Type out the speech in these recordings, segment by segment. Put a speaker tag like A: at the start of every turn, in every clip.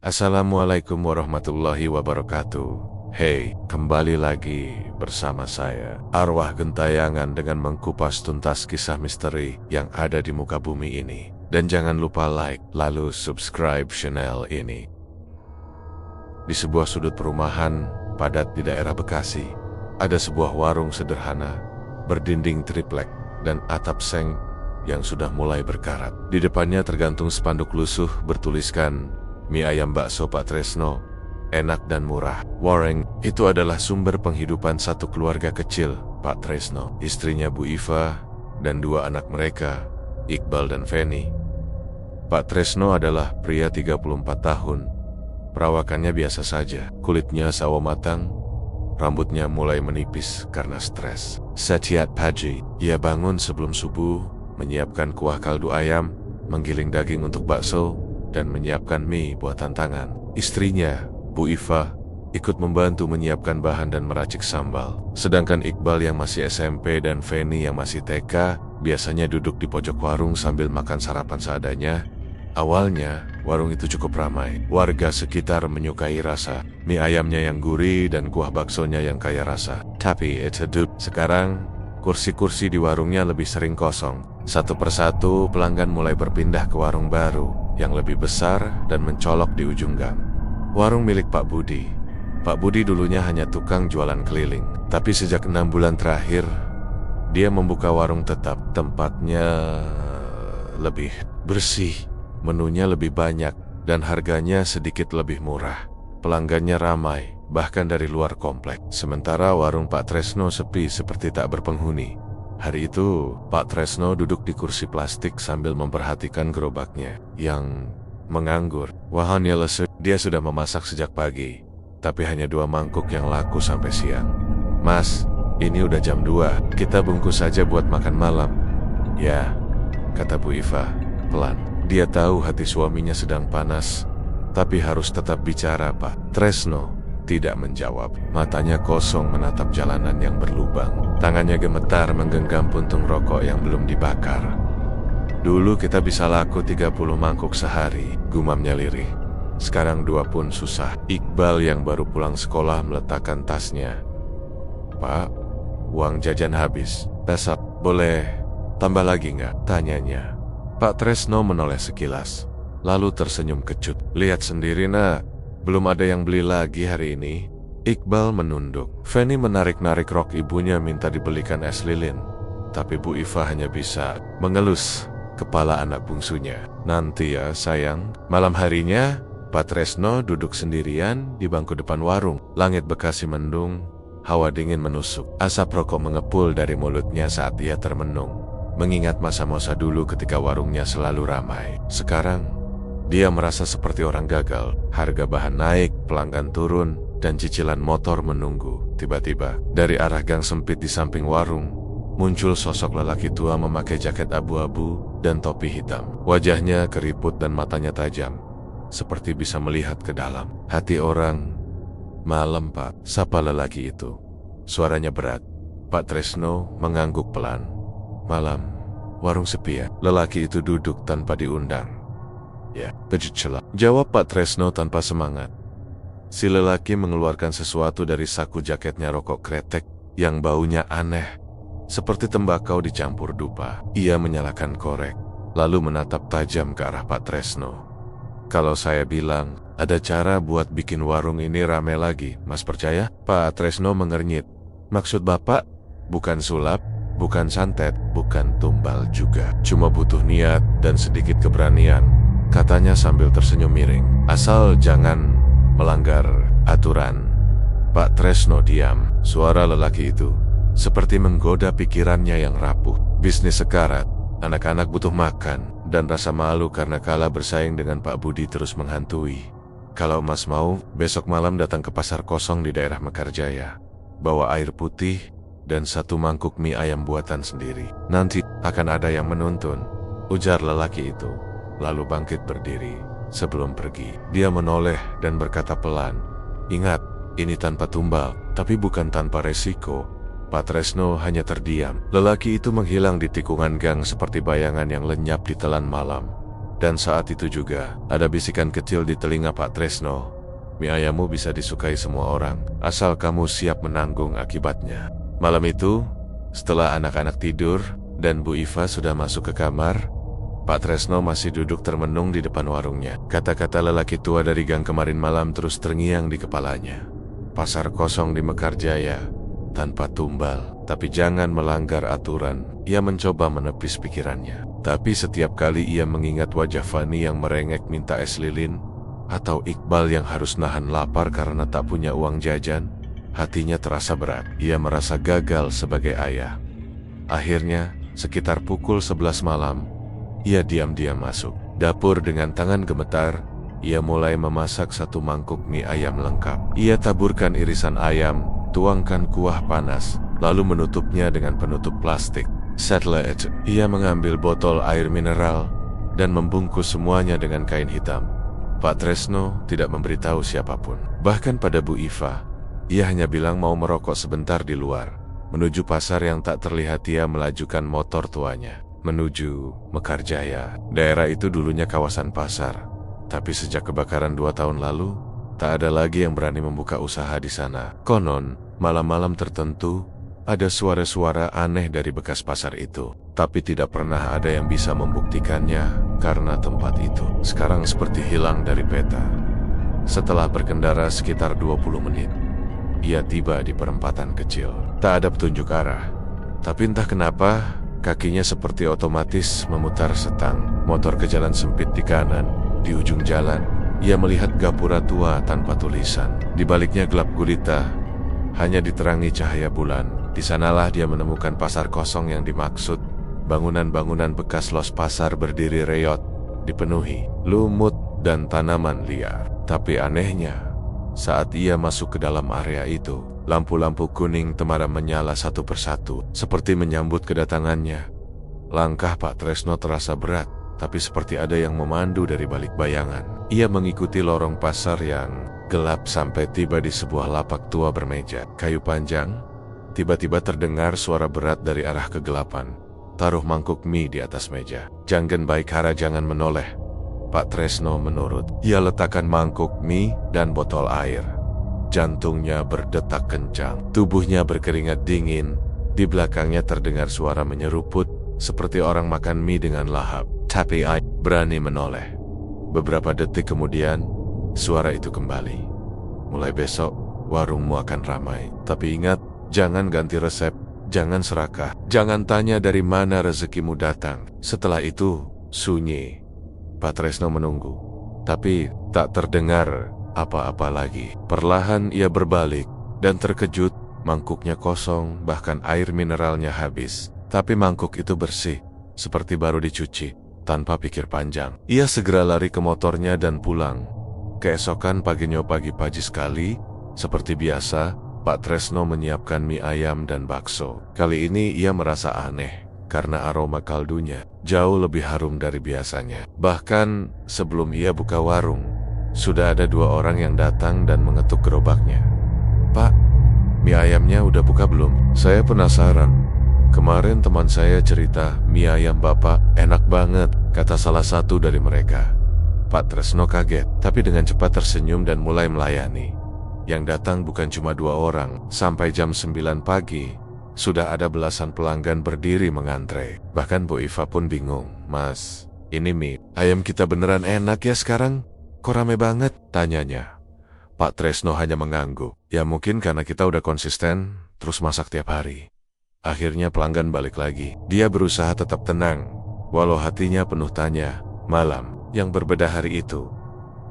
A: Assalamualaikum warahmatullahi wabarakatuh. Hey, kembali lagi bersama saya, Arwah Gentayangan, dengan mengkupas tuntas kisah misteri yang ada di muka bumi ini. Dan jangan lupa like, lalu subscribe channel ini. Di sebuah sudut perumahan padat di daerah Bekasi, ada sebuah warung sederhana, berdinding triplek dan atap seng yang sudah mulai berkarat. Di depannya tergantung spanduk lusuh bertuliskan, "Mie ayam bakso Pak Tresno, enak dan murah." Warung itu adalah sumber penghidupan satu keluarga kecil, Pak Tresno, istrinya Bu Iva, dan dua anak mereka, Iqbal dan Feni. Pak Tresno adalah pria 34 tahun. Perawakannya biasa saja, kulitnya sawo matang, rambutnya mulai menipis karena stres. Setiap pagi, ia bangun sebelum subuh, menyiapkan kuah kaldu ayam, menggiling daging untuk bakso, dan menyiapkan mie buatan tangan. Istrinya, Bu Iva, ikut membantu menyiapkan bahan dan meracik sambal. Sedangkan Iqbal yang masih SMP dan Feni yang masih TK, biasanya duduk di pojok warung sambil makan sarapan seadanya. Awalnya, warung itu cukup ramai. Warga sekitar menyukai rasa mie ayamnya yang gurih dan kuah baksonya yang kaya rasa. Tapi sekarang, kursi-kursi di warungnya lebih sering kosong. Satu persatu, pelanggan mulai berpindah ke warung baru yang lebih besar dan mencolok di ujung gang. Warung milik Pak Budi. Pak Budi dulunya hanya tukang jualan keliling. Tapi sejak 6 bulan terakhir, dia membuka warung tetap. Tempatnya lebih bersih, menunya lebih banyak, dan harganya sedikit lebih murah. Pelanggannya ramai, bahkan dari luar komplek. Sementara warung Pak Tresno sepi seperti tak berpenghuni. Hari itu, Pak Tresno duduk di kursi plastik sambil memperhatikan gerobaknya yang menganggur. Wahannya lesu. Dia sudah memasak sejak pagi, tapi hanya 2 mangkuk yang laku sampai siang. "Mas, ini udah jam 2, kita bungkus saja buat makan malam." "Ya," kata Bu Iva, pelan. Dia tahu hati suaminya sedang panas, tapi harus tetap bicara. Pak Tresno tidak menjawab. Matanya kosong menatap jalanan yang berlubang. Tangannya gemetar menggenggam puntung rokok yang belum dibakar. "Dulu kita bisa laku 30 mangkuk sehari," gumamnya lirih. "Sekarang 2 pun susah." Iqbal yang baru pulang sekolah meletakkan tasnya. "Pak, uang jajan habis. Besok boleh tambah lagi nggak?" tanyanya. Pak Tresno menoleh sekilas, lalu tersenyum kecut. "Lihat sendiri nak, belum ada yang beli lagi hari ini." Iqbal menunduk. Feni menarik-narik rok ibunya minta dibelikan es lilin, tapi Bu Iva hanya bisa mengelus kepala anak bungsunya. "Nanti ya sayang." Malam harinya, Pak Tresno duduk sendirian di bangku depan warung. Langit Bekasi mendung, hawa dingin menusuk. Asap rokok mengepul dari mulutnya saat ia termenung, mengingat masa-masa dulu ketika warungnya selalu ramai. Sekarang, dia merasa seperti orang gagal. Harga bahan naik, pelanggan turun, dan cicilan motor menunggu. Tiba-tiba, dari arah gang sempit di samping warung, muncul sosok lelaki tua memakai jaket abu-abu dan topi hitam. Wajahnya keriput dan matanya tajam, seperti bisa melihat ke dalam hati orang. "Malam, Pak," sapa lelaki itu. Suaranya berat. Pak Tresno mengangguk pelan. "Malam, warung sepi ya?" Lelaki itu duduk tanpa diundang. "Ya, celah," jawab Pak Tresno tanpa semangat. Si lelaki mengeluarkan sesuatu dari saku jaketnya, rokok kretek yang baunya aneh, seperti tembakau dicampur dupa. Ia menyalakan korek, lalu menatap tajam ke arah Pak Tresno. "Kalau saya bilang, ada cara buat bikin warung ini rame lagi, Mas percaya?" Pak Tresno mengernyit. "Maksud Bapak, bukan sulap, bukan santet, bukan tumbal juga. Cuma butuh niat dan sedikit keberanian," katanya sambil tersenyum miring. "Asal jangan melanggar aturan." Pak Tresno diam. Suara lelaki itu seperti menggoda pikirannya yang rapuh. Bisnis sekarat, anak-anak butuh makan, dan rasa malu karena kalah bersaing dengan Pak Budi terus menghantui. "Kalau Mas mau, besok malam datang ke pasar kosong di daerah Mekarjaya. Bawa air putih dan 1 mangkuk mie ayam buatan sendiri. Nanti akan ada yang menuntun," ujar lelaki itu, lalu bangkit berdiri. Sebelum pergi, dia menoleh dan berkata pelan, "Ingat, ini tanpa tumbal, tapi bukan tanpa resiko." Pak Tresno hanya terdiam. Lelaki itu menghilang di tikungan gang seperti bayangan yang lenyap di telan malam. Dan saat itu juga, ada bisikan kecil di telinga Pak Tresno. Mie ayammu bisa disukai semua orang, asal kamu siap menanggung akibatnya. Malam itu, setelah anak-anak tidur, dan Bu Iva sudah masuk ke kamar, Pak Tresno masih duduk termenung di depan warungnya. Kata-kata lelaki tua dari gang kemarin malam terus terngiang di kepalanya. Pasar kosong di Mekarjaya, tanpa tumbal, tapi jangan melanggar aturan. Ia mencoba menepis pikirannya. Tapi setiap kali ia mengingat wajah Fani yang merengek minta es lilin, atau Iqbal yang harus nahan lapar karena tak punya uang jajan, hatinya terasa berat. Ia merasa gagal sebagai ayah. Akhirnya, sekitar pukul 11 malam, ia diam-diam masuk dapur dengan tangan gemetar. Ia mulai memasak satu mangkuk mie ayam lengkap. Ia taburkan irisan ayam, tuangkan kuah panas, lalu menutupnya dengan penutup plastik. Setelah itu, ia mengambil botol air mineral dan membungkus semuanya dengan kain hitam. Pak Tresno tidak memberitahu siapapun, bahkan pada Bu Iva. Ia hanya bilang mau merokok sebentar di luar. Menuju pasar yang tak terlihat, ia melajukan motor tuanya menuju Mekarjaya. Daerah itu dulunya kawasan pasar, tapi sejak kebakaran 2 tahun lalu, tak ada lagi yang berani membuka usaha di sana. Konon, malam-malam tertentu, ada suara-suara aneh dari bekas pasar itu, tapi tidak pernah ada yang bisa membuktikannya karena tempat itu sekarang seperti hilang dari peta. Setelah berkendara sekitar 20 menit, ia tiba di perempatan kecil. Tak ada petunjuk arah, tapi entah kenapa kakinya seperti otomatis memutar setang. Motor ke jalan sempit di kanan. Di ujung jalan, ia melihat gapura tua tanpa tulisan. Di baliknya gelap gulita, hanya diterangi cahaya bulan. Di sanalah dia menemukan pasar kosong yang dimaksud. Bangunan-bangunan bekas los pasar berdiri reot, dipenuhi lumut dan tanaman liar. Tapi anehnya, saat ia masuk ke dalam area itu, lampu-lampu kuning temaram menyala satu persatu, seperti menyambut kedatangannya. Langkah Pak Tresno terasa berat, tapi seperti ada yang memandu dari balik bayangan. Ia mengikuti lorong pasar yang gelap sampai tiba di sebuah lapak tua bermeja kayu panjang. Tiba-tiba terdengar suara berat dari arah kegelapan. Taruh mangkuk mie di atas meja. Janggen Baikara, jangan menoleh. Pak Tresno menurut. Ia letakkan mangkuk mie dan botol air. Jantungnya berdetak kencang. Tubuhnya berkeringat dingin. Di belakangnya terdengar suara menyeruput, seperti orang makan mie dengan lahap. Tapi ia berani menoleh. Beberapa detik kemudian, suara itu kembali. Mulai besok, warungmu akan ramai. Tapi ingat, jangan ganti resep, jangan serakah, jangan tanya dari mana rezekimu datang. Setelah itu, sunyi. Pak Tresno menunggu, tapi tak terdengar apa-apa lagi. Perlahan ia berbalik, dan terkejut, mangkuknya kosong, bahkan air mineralnya habis. Tapi mangkuk itu bersih, seperti baru dicuci. Tanpa pikir panjang, ia segera lari ke motornya dan pulang. Keesokan paginya pagi-pagi sekali, seperti biasa, Pak Tresno menyiapkan mie ayam dan bakso. Kali ini ia merasa aneh, karena aroma kaldunya jauh lebih harum dari biasanya. Bahkan sebelum ia buka warung, sudah ada 2 orang yang datang dan mengetuk gerobaknya. "Pak, mie ayamnya udah buka belum? Saya penasaran. Kemarin teman saya cerita mie ayam Bapak enak banget," kata salah satu dari mereka. Pak Tresno kaget, tapi dengan cepat tersenyum dan mulai melayani. Yang datang bukan cuma 2 orang. Sampai jam 9 pagi, sudah ada belasan pelanggan berdiri mengantre. Bahkan Bu Iva pun bingung. "Mas, ini mie ayam kita beneran enak ya sekarang? Kok rame banget?" tanyanya. Pak Tresno hanya mengangguk. "Ya mungkin karena kita udah konsisten, terus masak tiap hari." Akhirnya pelanggan balik lagi. Dia berusaha tetap tenang, walau hatinya penuh tanya. Malam yang berbeda hari itu,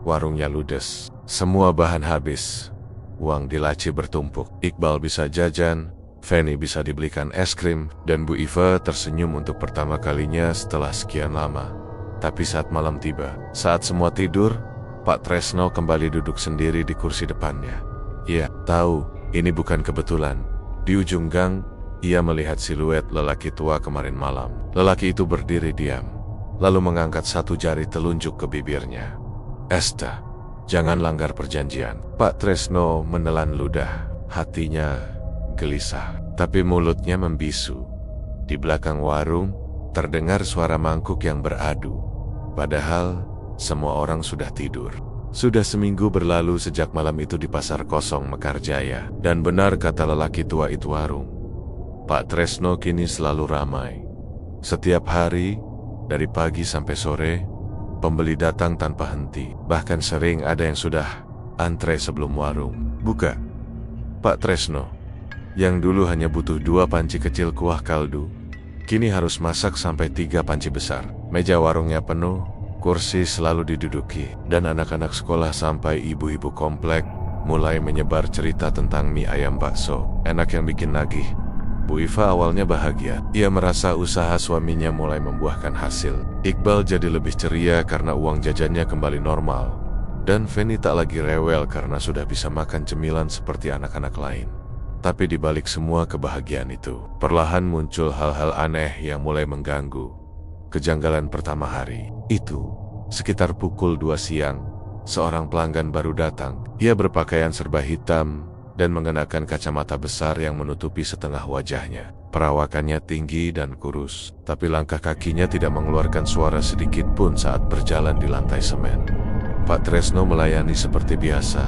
A: warungnya ludes. Semua bahan habis. Uang di laci bertumpuk. Iqbal bisa jajan, Feni bisa dibelikan es krim, dan Bu Iva tersenyum untuk pertama kalinya setelah sekian lama. Tapi saat malam tiba, saat semua tidur, Pak Tresno kembali duduk sendiri di kursi depannya. Ia tahu ini bukan kebetulan. Di ujung gang, ia melihat siluet lelaki tua kemarin malam. Lelaki itu berdiri diam, lalu mengangkat satu jari telunjuk ke bibirnya. "Esta, jangan langgar perjanjian." Pak Tresno menelan ludah. Hatinya gelisah, tapi mulutnya membisu. Di belakang warung, terdengar suara mangkuk yang beradu. Padahal, semua orang sudah tidur. Sudah seminggu berlalu sejak malam itu di Pasar Kosong Mekarjaya. Dan benar kata lelaki tua itu warung Pak Tresno kini selalu ramai. Setiap hari, dari pagi sampai sore, pembeli datang tanpa henti. Bahkan sering ada yang sudah antre sebelum warung buka. Pak Tresno, yang dulu hanya butuh 2 panci kecil kuah kaldu, kini harus masak sampai 3 panci besar. Meja warungnya penuh, kursi selalu diduduki, dan anak-anak sekolah sampai ibu-ibu komplek mulai menyebar cerita tentang mie ayam bakso enak yang bikin nagih. Bu Iva awalnya bahagia. Ia merasa usaha suaminya mulai membuahkan hasil. Iqbal jadi lebih ceria karena uang jajannya kembali normal. Dan Feni tak lagi rewel karena sudah bisa makan cemilan seperti anak-anak lain. Tapi di balik semua kebahagiaan itu, perlahan muncul hal-hal aneh yang mulai mengganggu. Kejanggalan pertama hari itu, sekitar pukul 2 siang, seorang pelanggan baru datang. Ia berpakaian serba hitam dan mengenakan kacamata besar yang menutupi setengah wajahnya. Perawakannya tinggi dan kurus, tapi langkah kakinya tidak mengeluarkan suara sedikit pun saat berjalan di lantai semen. Pak Tresno melayani seperti biasa.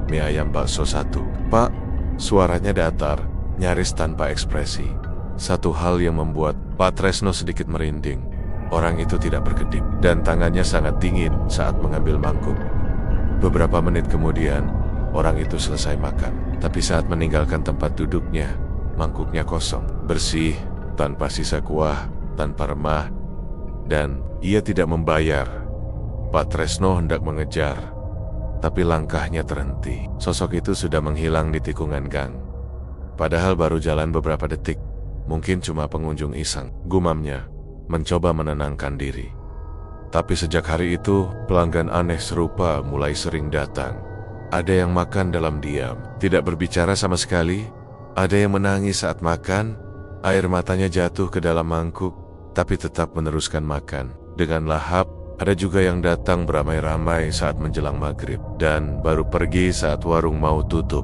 A: Mie ayam bakso 1. Pak, suaranya datar, nyaris tanpa ekspresi. Satu hal yang membuat Pak Tresno sedikit merinding. Orang itu tidak berkedip, dan tangannya sangat dingin saat mengambil mangkuk. Beberapa menit kemudian, orang itu selesai makan. Tapi saat meninggalkan tempat duduknya, mangkuknya kosong, bersih, tanpa sisa kuah, tanpa remah, dan ia tidak membayar. Pak Tresno hendak mengejar, tapi langkahnya terhenti. Sosok itu sudah menghilang di tikungan gang. Padahal baru jalan beberapa detik, mungkin cuma pengunjung iseng, gumamnya, mencoba menenangkan diri. Tapi sejak hari itu, pelanggan aneh serupa mulai sering datang. Ada yang makan dalam diam, tidak berbicara sama sekali. Ada yang menangis saat makan, air matanya jatuh ke dalam mangkuk, tapi tetap meneruskan makan dengan lahap. Ada juga yang datang beramai-ramai saat menjelang maghrib, dan baru pergi saat warung mau tutup.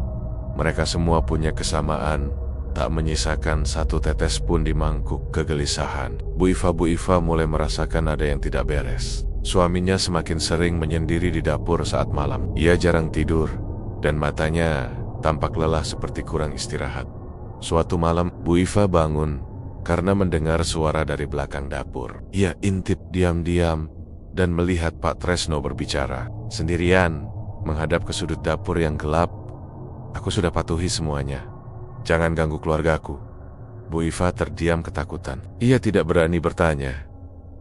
A: Mereka semua punya kesamaan, tak menyisakan satu tetes pun di mangkuk kegelisahan. Bu Iva mulai merasakan ada yang tidak beres. Suaminya semakin sering menyendiri di dapur saat malam. Ia jarang tidur, dan matanya tampak lelah seperti kurang istirahat. Suatu malam, Bu Iva bangun karena mendengar suara dari belakang dapur. Ia intip diam-diam dan melihat Pak Tresno berbicara sendirian, menghadap ke sudut dapur yang gelap. Aku sudah patuhi semuanya. Jangan ganggu keluargaku. Bu Iva terdiam ketakutan. Ia tidak berani bertanya.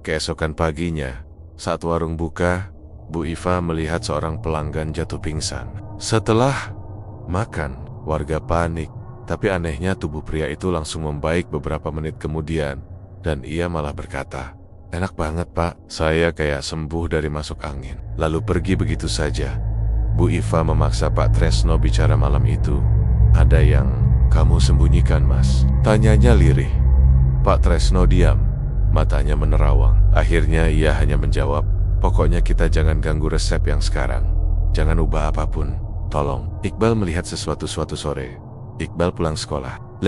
A: Keesokan paginya, saat warung buka, Bu Iva melihat seorang pelanggan jatuh pingsan. Setelah makan, warga panik. Tapi anehnya tubuh pria itu langsung membaik beberapa menit kemudian, dan ia malah berkata, "Enak banget Pak, saya kayak sembuh dari masuk angin." Lalu pergi begitu saja. Bu Iva memaksa Pak Tresno bicara malam itu. "Ada yang kamu sembunyikan, Mas?" tanyanya lirih. Pak Tresno diam, matanya menerawang. Akhirnya ia hanya menjawab, "Pokoknya kita jangan ganggu resep yang sekarang. Jangan ubah apapun, tolong." Iqbal melihat sesuatu suatu sore. Iqbal pulang sekolah.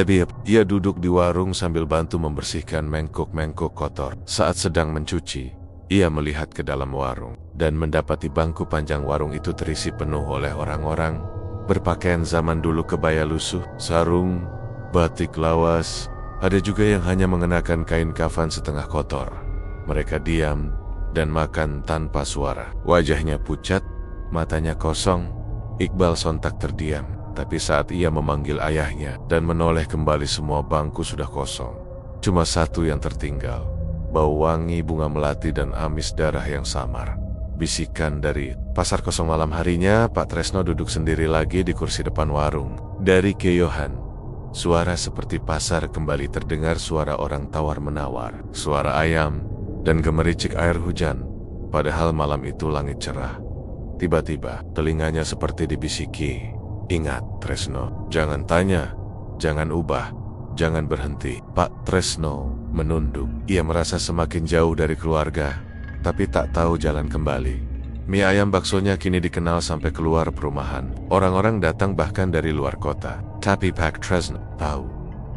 A: Ia duduk di warung sambil bantu membersihkan mangkuk-mangkuk kotor. Saat sedang mencuci, ia melihat ke dalam warung dan mendapati bangku panjang warung itu terisi penuh oleh orang-orang berpakaian zaman dulu, kebaya lusuh, sarung, batik lawas. Ada juga yang hanya mengenakan kain kafan setengah kotor. Mereka diam dan makan tanpa suara. Wajahnya pucat, matanya kosong. Iqbal sontak terdiam. Tapi saat ia memanggil ayahnya dan menoleh kembali, semua bangku sudah kosong. Cuma satu yang tertinggal, bau wangi bunga melati dan amis darah yang samar. Bisikan dari pasar kosong. Malam harinya, Pak Tresno duduk sendiri lagi di kursi depan warung. Dari keyohan, suara seperti pasar kembali terdengar, suara orang tawar-menawar, suara ayam, dan gemericik air hujan. Padahal malam itu langit cerah. Tiba-tiba, telinganya seperti dibisiki, "Ingat, Tresno, jangan tanya, jangan ubah, jangan berhenti." Pak Tresno menunduk. Ia merasa semakin jauh dari keluarga, tapi tak tahu jalan kembali. Mie ayam baksonya kini dikenal sampai keluar perumahan. Orang-orang datang bahkan dari luar kota. Tapi Pak Tresno tahu,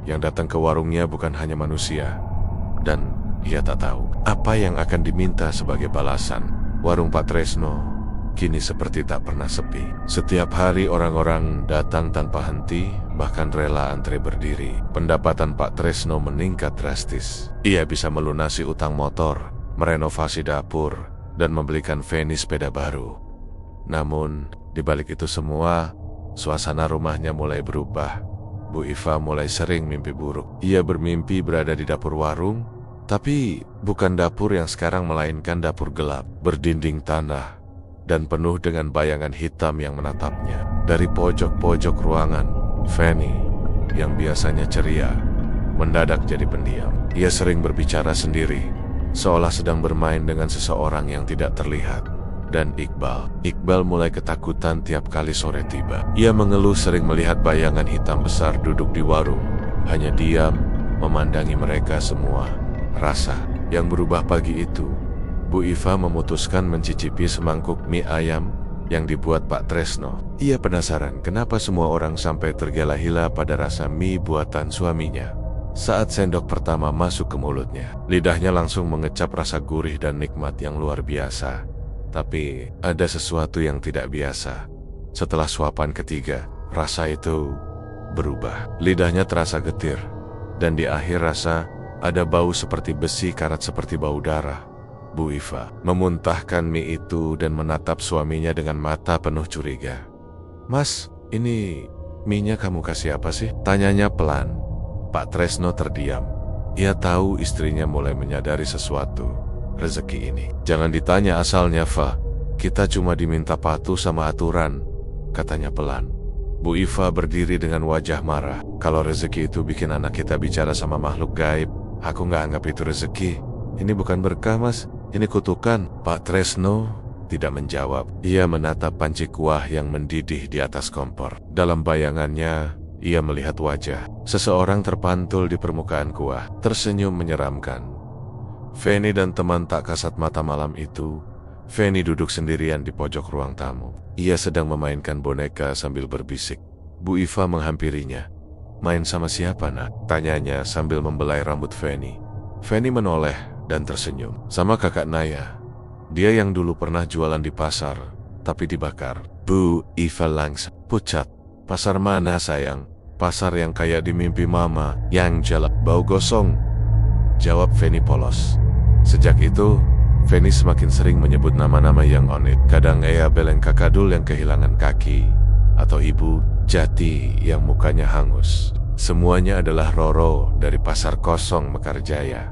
A: yang datang ke warungnya bukan hanya manusia, dan Ia tak tahu apa yang akan diminta sebagai balasan. Warung Pak Tresno kini seperti tak pernah sepi. Setiap hari orang-orang datang tanpa henti, bahkan rela antre berdiri. Pendapatan Pak Tresno meningkat drastis. Ia bisa melunasi utang motor, merenovasi dapur, dan membelikan Feni sepeda baru. Namun, di balik itu semua, suasana rumahnya mulai berubah. Bu Iva mulai sering mimpi buruk. Ia bermimpi berada di dapur warung, tapi bukan dapur yang sekarang melainkan dapur gelap, berdinding tanah, dan penuh dengan bayangan hitam yang menatapnya. Dari pojok-pojok ruangan, Feni, yang biasanya ceria, mendadak jadi pendiam. Ia sering berbicara sendiri, seolah sedang bermain dengan seseorang yang tidak terlihat. Dan Iqbal mulai ketakutan tiap kali sore tiba. Ia mengeluh sering melihat bayangan hitam besar duduk di warung, hanya diam, memandangi mereka semua. Rasa yang berubah pagi itu, Bu Iva memutuskan mencicipi semangkuk mie ayam yang dibuat Pak Tresno. Ia penasaran kenapa semua orang sampai tergila-gila pada rasa mie buatan suaminya. Saat sendok pertama masuk ke mulutnya, lidahnya langsung mengecap rasa gurih dan nikmat yang luar biasa. Tapi ada sesuatu yang tidak biasa. Setelah suapan ketiga, rasa itu berubah. Lidahnya terasa getir, dan di akhir rasa ada bau seperti besi karat seperti bau darah. Bu Iva memuntahkan mie itu dan menatap suaminya dengan mata penuh curiga. "Mas, ini mie-nya kamu kasih apa sih?" tanyanya pelan. Pak Tresno terdiam. Ia tahu istrinya mulai menyadari sesuatu. Rezeki ini jangan ditanya asalnya, Fa. Kita cuma diminta patuh sama aturan, katanya pelan. Bu Iva berdiri dengan wajah marah. Kalau rezeki itu bikin anak kita bicara sama makhluk gaib, aku nggak anggap itu rezeki. Ini bukan berkah, Mas. Ini kutukan. Pak Tresno tidak menjawab. Ia menatap panci kuah yang mendidih di atas kompor. Dalam bayangannya, ia melihat wajah seseorang terpantul di permukaan kuah, tersenyum menyeramkan. Feni dan teman tak kasat mata malam itu. Feni duduk sendirian di pojok ruang tamu. Ia sedang memainkan boneka sambil berbisik. Bu Iva menghampirinya. "Main sama siapa, Nak?" tanyanya sambil membelai rambut Feni. Feni menoleh dan tersenyum. "Sama kakak Naya. Dia yang dulu pernah jualan di pasar, tapi dibakar." Bu Iva langsung pucat. "Pasar mana, sayang?" "Pasar yang kayak di mimpi mama, yang jalak bau gosong," jawab Feni polos. Sejak itu, Feni semakin sering menyebut nama-nama yang onit. Kadang Ea Beleng Kakadul yang kehilangan kaki, atau Ibu Jati yang mukanya hangus. Semuanya adalah Roro dari Pasar Kosong Mekarjaya.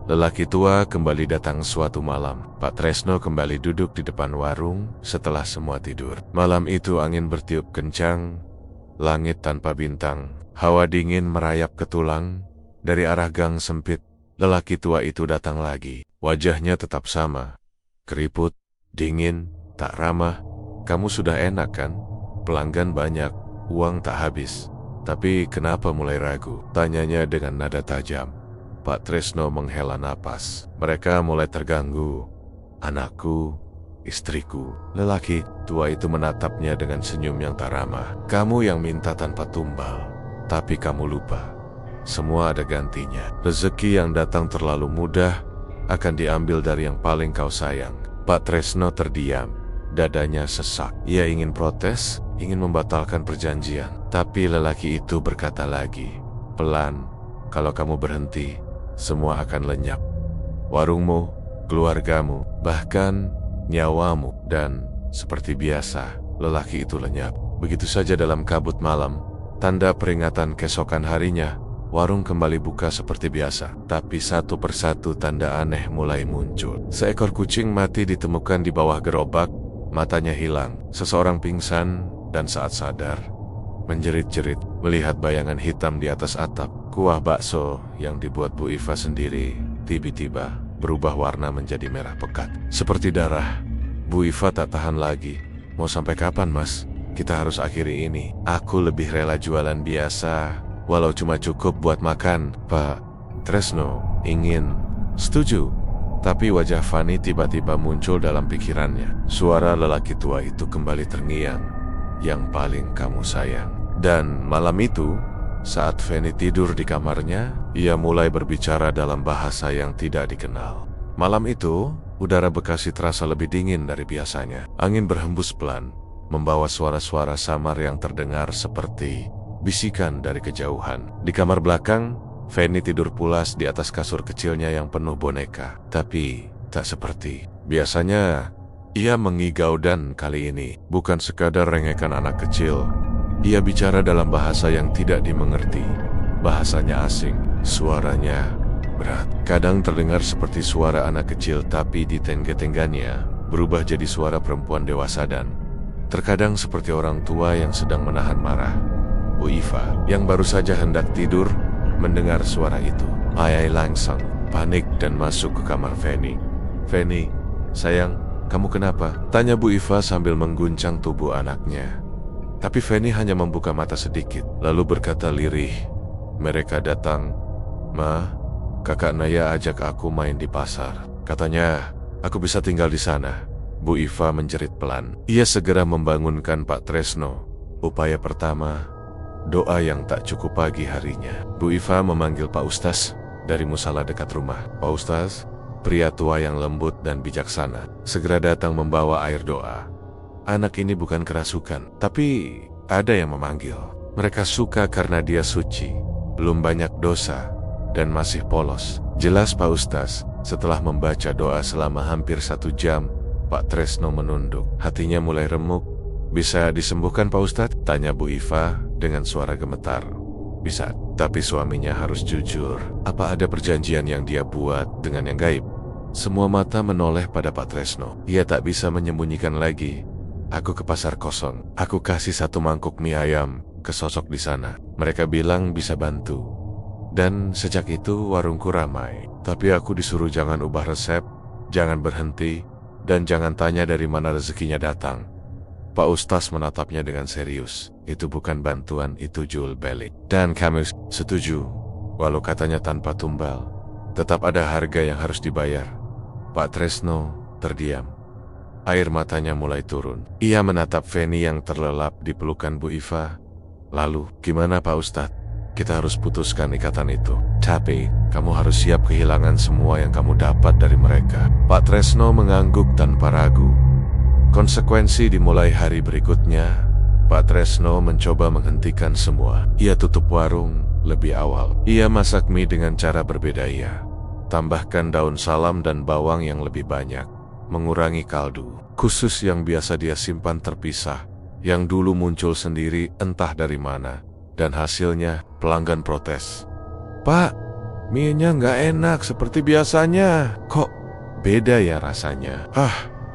A: Lelaki tua kembali datang suatu malam. Pak Tresno kembali duduk di depan warung setelah semua tidur. Malam itu angin bertiup kencang, langit tanpa bintang, hawa dingin merayap ke tulang. Dari arah gang sempit, lelaki tua itu datang lagi. Wajahnya tetap sama. Keriput, dingin, tak ramah. "Kamu sudah enak kan? Pelanggan banyak, uang tak habis. Tapi kenapa mulai ragu?" tanyanya dengan nada tajam. Pak Tresno menghela napas. Mereka mulai terganggu. "Anakku, istriku." Lelaki tua itu menatapnya dengan senyum yang tak ramah. "Kamu yang minta tanpa tumbal, tapi kamu lupa. Semua ada gantinya. Rezeki yang datang terlalu mudah akan diambil dari yang paling kau sayang." Pak Tresno terdiam. Dadanya sesak. Ia ingin protes, ingin membatalkan perjanjian. Tapi lelaki itu berkata lagi, pelan, "Kalau kamu berhenti, semua akan lenyap. Warungmu, keluargamu, bahkan nyawamu." Dan seperti biasa, lelaki itu lenyap. Begitu saja dalam kabut malam, tanda peringatan keesokan harinya. Warung kembali buka seperti biasa, tapi satu persatu tanda aneh mulai muncul. Seekor kucing mati ditemukan di bawah gerobak, matanya hilang. Seseorang pingsan dan saat sadar, menjerit-jerit melihat bayangan hitam di atas atap. Kuah bakso yang dibuat Bu Iva sendiri tiba-tiba berubah warna menjadi merah pekat, seperti darah. Bu Iva tak tahan lagi. "Mau sampai kapan, Mas? Kita harus akhiri ini. Aku lebih rela jualan biasa, walau cuma cukup buat makan." Pak Tresno ingin setuju, tapi wajah Fani tiba-tiba muncul dalam pikirannya. Suara lelaki tua itu kembali terngiang, "Yang paling kamu sayang." Dan malam itu, saat Feni tidur di kamarnya, Ia mulai berbicara dalam bahasa yang tidak dikenal. Malam itu, udara Bekasi terasa lebih dingin dari biasanya. Angin berhembus pelan, membawa suara-suara samar yang terdengar seperti bisikan dari kejauhan. Di kamar belakang, Fanny tidur pulas di atas kasur kecilnya yang penuh boneka. Tapi, tak seperti biasanya, ia mengigau dan kali ini bukan sekadar rengekan anak kecil. Ia bicara dalam bahasa yang tidak dimengerti. Bahasanya asing, suaranya berat. Kadang terdengar seperti suara anak kecil, tapi di tengah-tengahnya berubah jadi suara perempuan dewasa dan terkadang seperti orang tua yang sedang menahan marah. Bu Iva, yang baru saja hendak tidur, mendengar suara itu. Ia langsung panik dan masuk ke kamar Fanny. "Fanny, sayang, kamu kenapa?" tanya Bu Iva sambil mengguncang tubuh anaknya. Tapi Fanny hanya membuka mata sedikit, lalu berkata lirih, "Mereka datang. Ma, kakak Naya ajak aku main di pasar. Katanya, aku bisa tinggal di sana." Bu Iva menjerit pelan. Ia segera membangunkan Pak Tresno. Upaya pertama, doa yang tak cukup pagi harinya. Bu Iva memanggil Pak Ustaz dari musala dekat rumah. Pak Ustaz, pria tua yang lembut dan bijaksana, segera datang membawa air doa. Anak ini bukan kerasukan, tapi ada yang memanggil. Mereka suka karena dia suci, belum banyak dosa, dan masih polos. Jelas Pak Ustaz. Setelah membaca doa selama hampir 1 jam, Pak Tresno menunduk. Hatinya mulai remuk. "Bisa disembuhkan Pak Ustadz?" tanya Bu Iva dengan suara gemetar. "Bisa, tapi suaminya harus jujur. Apa ada perjanjian yang dia buat dengan yang gaib?" Semua mata menoleh pada Pak Tresno. Ia tak bisa menyembunyikan lagi. "Aku ke pasar kosong. Aku kasih 1 mangkuk mie ayam ke sosok di sana. Mereka bilang bisa bantu. Dan sejak itu warungku ramai. Tapi aku disuruh jangan ubah resep, jangan berhenti, dan jangan tanya dari mana rezekinya datang." Pak Ustaz menatapnya dengan serius. "Itu bukan bantuan, itu jual beli. Dan kami setuju, walau katanya tanpa tumbal. Tetap ada harga yang harus dibayar." Pak Tresno terdiam. Air matanya mulai turun. Ia menatap Fanny yang terlelap di pelukan Bu Iva. "Lalu, gimana Pak Ustadz? Kita harus putuskan ikatan itu. Tapi, kamu harus siap kehilangan semua yang kamu dapat dari mereka." Pak Tresno mengangguk tanpa ragu. Konsekuensi dimulai hari berikutnya. Pak Tresno mencoba menghentikan semua. Ia tutup warung lebih awal. Ia masak mie dengan cara berbeda. Ia tambahkan daun salam dan bawang yang lebih banyak. Mengurangi kaldu khusus yang biasa dia simpan terpisah, yang dulu muncul sendiri entah dari mana. Dan hasilnya, pelanggan protes. "Pak, mie-nya nggak enak seperti biasanya. Kok beda ya rasanya?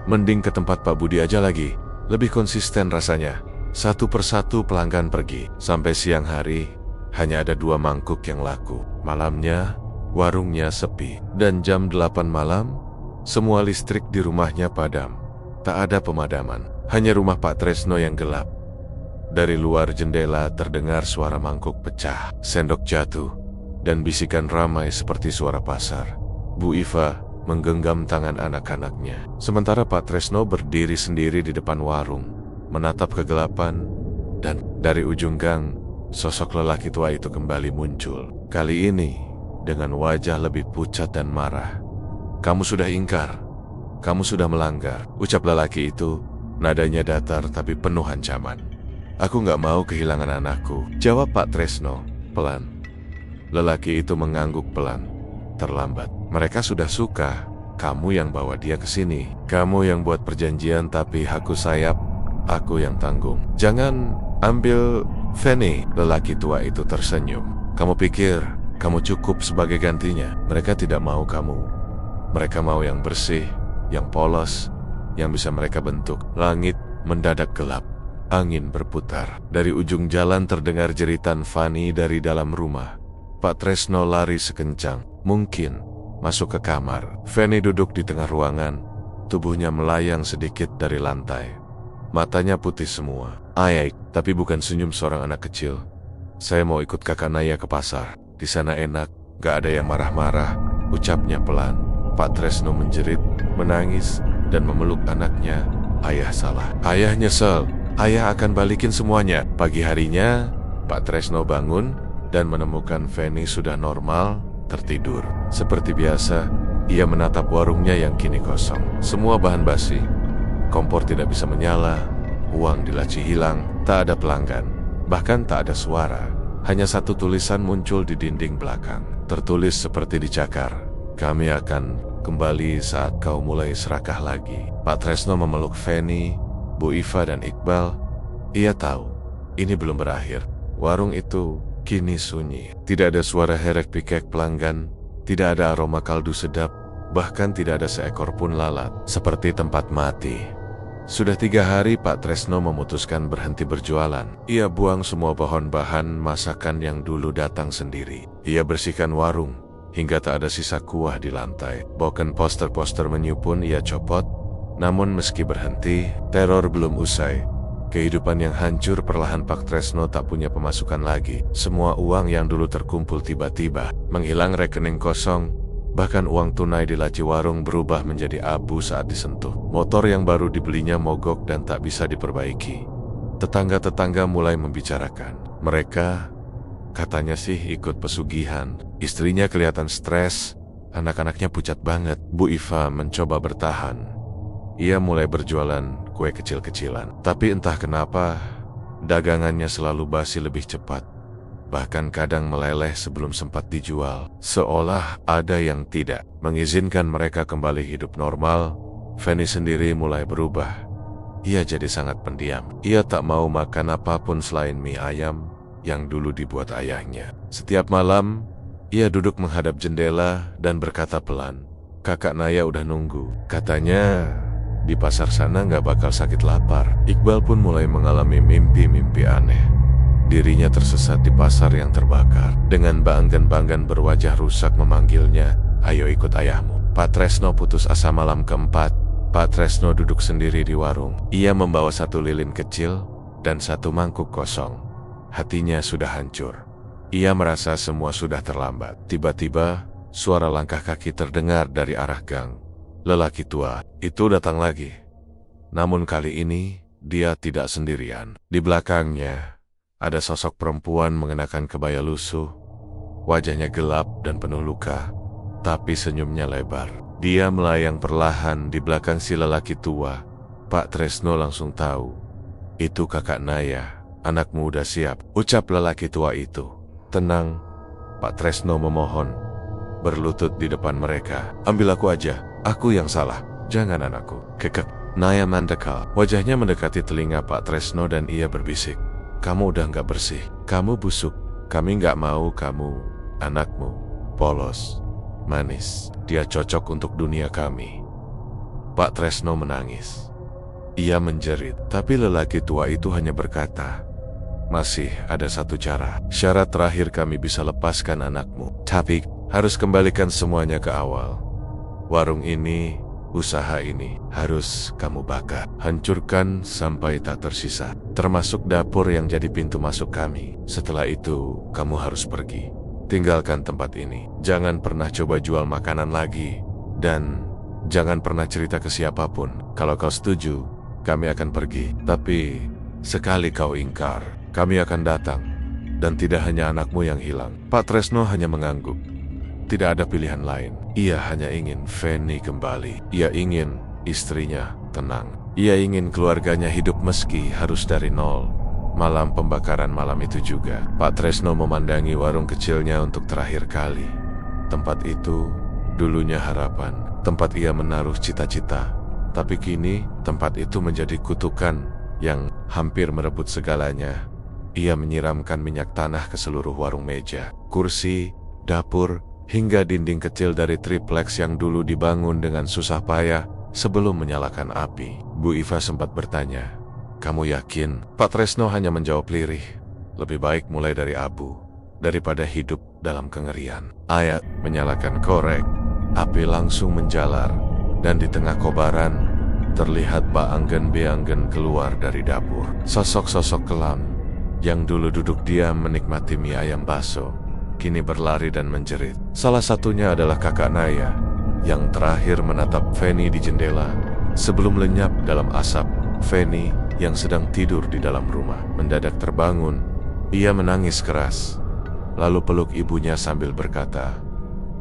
A: Mending ke tempat Pak Budi aja lagi. Lebih konsisten rasanya." Satu persatu pelanggan pergi. Sampai siang hari, hanya ada 2 mangkuk yang laku. Malamnya, warungnya sepi. Dan jam 8 malam, semua listrik di rumahnya padam. Tak ada pemadaman. Hanya rumah Pak Tresno yang gelap. Dari luar jendela terdengar suara mangkuk pecah, sendok jatuh, dan bisikan ramai seperti suara pasar. Bu Iva menggenggam tangan anak-anaknya. Sementara Pak Tresno berdiri sendiri di depan warung, menatap kegelapan, dan dari ujung gang, sosok lelaki tua itu kembali muncul. Kali ini, dengan wajah lebih pucat dan marah. "Kamu sudah ingkar. Kamu sudah melanggar," ucap lelaki itu, nadanya datar tapi penuh ancaman. "Aku gak mau kehilangan anakku," jawab Pak Tresno, pelan. Lelaki itu mengangguk pelan. "Terlambat. Mereka sudah suka. Kamu yang bawa dia ke sini. Kamu yang buat perjanjian tapi aku sayap, aku yang tanggung. Jangan ambil Fanny." Lelaki tua itu tersenyum. "Kamu pikir kamu cukup sebagai gantinya? Mereka tidak mau kamu. Mereka mau yang bersih, yang polos, yang bisa mereka bentuk." Langit mendadak gelap. Angin berputar. Dari ujung jalan terdengar jeritan Fanny dari dalam rumah. Pak Tresno lari sekencang mungkin masuk ke kamar. Fanny duduk di tengah ruangan. Tubuhnya melayang sedikit dari lantai. Matanya putih semua. "Ayah, tapi bukan senyum seorang anak kecil. Saya mau ikut kakak Naya ke pasar. Di sana enak, gak ada yang marah-marah," ucapnya pelan. Pak Tresno menjerit, menangis, dan memeluk anaknya. Ayah salah. Ayah nyesel. Ayah akan balikin semuanya. Pagi harinya, Pak Tresno bangun dan menemukan Feni sudah normal, tertidur. Seperti biasa, ia menatap warungnya yang kini kosong. Semua bahan basi, kompor tidak bisa menyala, uang di laci hilang, tak ada pelanggan, bahkan tak ada suara. Hanya satu tulisan muncul di dinding belakang, tertulis seperti dicakar, "Kami akan kembali saat kau mulai serakah lagi." Pak Tresno memeluk Feni, Bu Iva dan Iqbal. Ia tahu, ini belum berakhir. Warung itu kini sunyi. Tidak ada suara herek-pikek pelanggan, tidak ada aroma kaldu sedap, bahkan tidak ada seekor pun lalat, seperti tempat mati. Sudah 3 hari Pak Tresno memutuskan berhenti berjualan. Ia buang semua bahan masakan yang dulu datang sendiri. Ia bersihkan warung, hingga tak ada sisa kuah di lantai. Bahkan poster-poster menu pun ia copot. Namun meski berhenti, teror belum usai. Kehidupan yang hancur perlahan. Pak Tresno tak punya pemasukan lagi. Semua uang yang dulu terkumpul tiba-tiba menghilang, rekening kosong. Bahkan uang tunai di laci warung berubah menjadi abu saat disentuh. Motor yang baru dibelinya mogok dan tak bisa diperbaiki. Tetangga-tetangga mulai membicarakan. Mereka katanya sih ikut pesugihan. Istrinya kelihatan stres, anak-anaknya pucat banget. Bu Iva mencoba bertahan. Ia mulai berjualan kue kecil-kecilan. Tapi entah kenapa, dagangannya selalu basi lebih cepat. Bahkan kadang meleleh sebelum sempat dijual. Seolah ada yang tidak mengizinkan mereka kembali hidup normal. Feni sendiri mulai berubah. Ia jadi sangat pendiam. Ia tak mau makan apapun selain mie ayam yang dulu dibuat ayahnya. Setiap malam, ia duduk menghadap jendela dan berkata pelan, "Kakak Naya udah nunggu. Katanya di pasar sana nggak bakal sakit lapar." Iqbal pun mulai mengalami mimpi-mimpi aneh. Dirinya tersesat di pasar yang terbakar. Dengan banggan-banggan berwajah rusak memanggilnya, "Ayo ikut ayahmu." Pak Tresno putus asa. Malam keempat, Pak Tresno duduk sendiri di warung. Ia membawa 1 lilin kecil dan 1 mangkuk kosong. Hatinya sudah hancur. Ia merasa semua sudah terlambat. Tiba-tiba, suara langkah kaki terdengar dari arah gang. Lelaki tua itu datang lagi. Namun kali ini, dia tidak sendirian. Di belakangnya, ada sosok perempuan mengenakan kebaya lusuh. Wajahnya gelap dan penuh luka, tapi senyumnya lebar. Dia melayang perlahan di belakang si lelaki tua. Pak Tresno langsung tahu, itu kakak Naya. "Anakmu udah siap," ucap lelaki tua itu. "Tenang." Pak Tresno memohon, berlutut di depan mereka. "Ambil aku aja, aku yang salah. Jangan anakku." Kekek. Naya mendekal. Wajahnya mendekati telinga Pak Tresno dan ia berbisik, "Kamu udah gak bersih, kamu busuk, kami gak mau kamu, anakmu, polos, manis, dia cocok untuk dunia kami." Pak Tresno menangis. Ia menjerit, tapi lelaki tua itu hanya berkata, "Masih ada satu cara. Syarat terakhir kami bisa lepaskan anakmu. Tapi harus kembalikan semuanya ke awal. Warung ini, usaha ini harus kamu bakar. Hancurkan sampai tak tersisa, termasuk dapur yang jadi pintu masuk kami. Setelah itu, kamu harus pergi. Tinggalkan tempat ini. Jangan pernah coba jual makanan lagi. Dan jangan pernah cerita ke siapapun. Kalau kau setuju, kami akan pergi. Tapi sekali kau ingkar, kami akan datang. Dan tidak hanya anakmu yang hilang." Pak Tresno hanya mengangguk. Tidak ada pilihan lain. Ia hanya ingin Feni kembali. Ia ingin istrinya tenang. Ia ingin keluarganya hidup meski harus dari nol. Malam pembakaran malam itu juga, Pak Tresno memandangi warung kecilnya untuk terakhir kali. Tempat itu dulunya harapan, tempat ia menaruh cita-cita. Tapi kini tempat itu menjadi kutukan yang hampir merebut segalanya. Ia menyiramkan minyak tanah ke seluruh warung meja, kursi, dapur, hingga dinding kecil dari triplex yang dulu dibangun dengan susah payah sebelum menyalakan api. Bu Iva sempat bertanya, "Kamu yakin?" Pak Tresno hanya menjawab lirih, "Lebih baik mulai dari abu daripada hidup dalam kengerian." Ayat menyalakan korek, api langsung menjalar, dan di tengah kobaran terlihat Pak Anggen Beanggen keluar dari dapur. Sosok-sosok kelam yang dulu duduk diam menikmati mie ayam baso kini berlari dan menjerit. Salah satunya adalah kakak Naya, yang terakhir menatap Feni di jendela sebelum lenyap dalam asap. Feni yang sedang tidur di dalam rumah mendadak terbangun. Ia menangis keras. lalu peluk ibunya sambil berkata,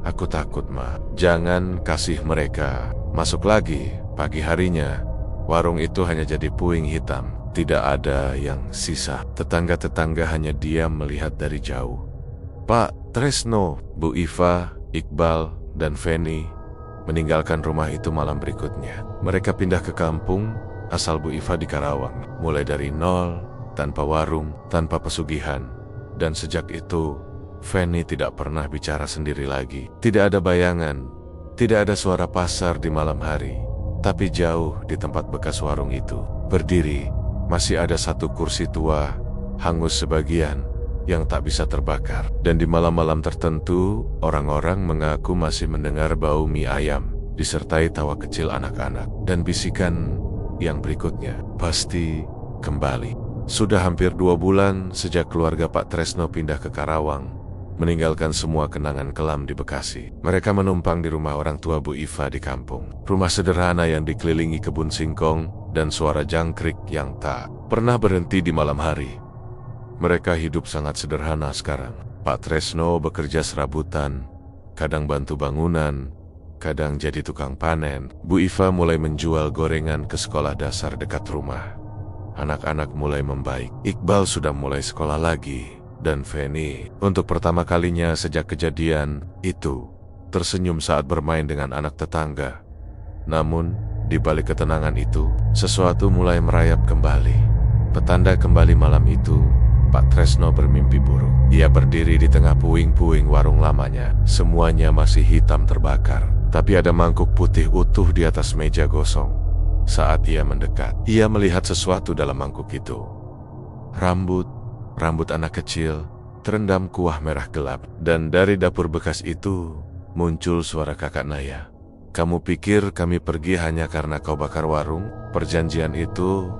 A: "Aku takut, Ma. Jangan kasih mereka." Masuk lagi, pagi harinya, warung itu hanya jadi puing hitam. Tidak ada yang sisa. Tetangga-tetangga hanya diam melihat dari jauh. Pak Tresno, Bu Iva, Iqbal, dan Feni meninggalkan rumah itu malam berikutnya. Mereka pindah ke kampung asal Bu Iva di Karawang. Mulai dari nol, tanpa warung, tanpa pesugihan. Dan sejak itu, Feni tidak pernah bicara sendiri lagi. Tidak ada bayangan, tidak ada suara pasar di malam hari. Tapi jauh di tempat bekas warung itu, berdiri, masih ada satu kursi tua, hangus sebagian, yang tak bisa terbakar. Dan di malam-malam tertentu, orang-orang mengaku masih mendengar bau mie ayam, disertai tawa kecil anak-anak. Dan bisikan yang berikutnya, pasti kembali. Sudah hampir 2 bulan sejak keluarga Pak Tresno pindah ke Karawang, meninggalkan semua kenangan kelam di Bekasi. Mereka menumpang di rumah orang tua Bu Iva di kampung. Rumah sederhana yang dikelilingi kebun singkong dan suara jangkrik yang tak pernah berhenti di malam hari. Mereka hidup sangat sederhana sekarang. Pak Tresno bekerja serabutan, kadang bantu bangunan, kadang jadi tukang panen. Bu Iva mulai menjual gorengan ke sekolah dasar dekat rumah. Anak-anak mulai membaik. Iqbal sudah mulai sekolah lagi. Dan Feni, untuk pertama kalinya sejak kejadian itu, tersenyum saat bermain dengan anak tetangga. Namun, di balik ketenangan itu, sesuatu mulai merayap kembali. Petanda kembali malam itu, Pak Tresno bermimpi buruk. Ia berdiri di tengah puing-puing warung lamanya. Semuanya masih hitam terbakar. Tapi ada mangkuk putih utuh di atas meja gosong. Saat ia mendekat, ia melihat sesuatu dalam mangkuk itu. Rambut anak kecil, terendam kuah merah gelap. Dan dari dapur bekas itu, muncul suara kakak Naya. "Kamu pikir kami pergi hanya karena kau bakar warung? Perjanjian itu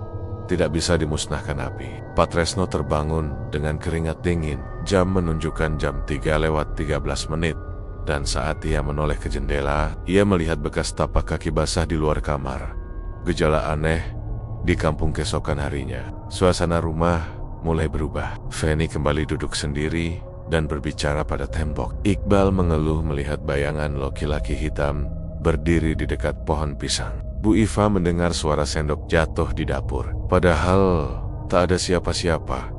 A: tidak bisa dimusnahkan api." Pak Tresno terbangun dengan keringat dingin. Jam menunjukkan jam 3:13 menit. Dan saat ia menoleh ke jendela, ia melihat bekas tapak kaki basah di luar kamar. Gejala aneh di kampung keesokan harinya. Suasana rumah mulai berubah. Feni kembali duduk sendiri dan berbicara pada tembok. Iqbal mengeluh melihat bayangan laki-laki hitam berdiri di dekat pohon pisang. Bu Iva mendengar suara sendok jatuh di dapur. Padahal tak ada siapa-siapa.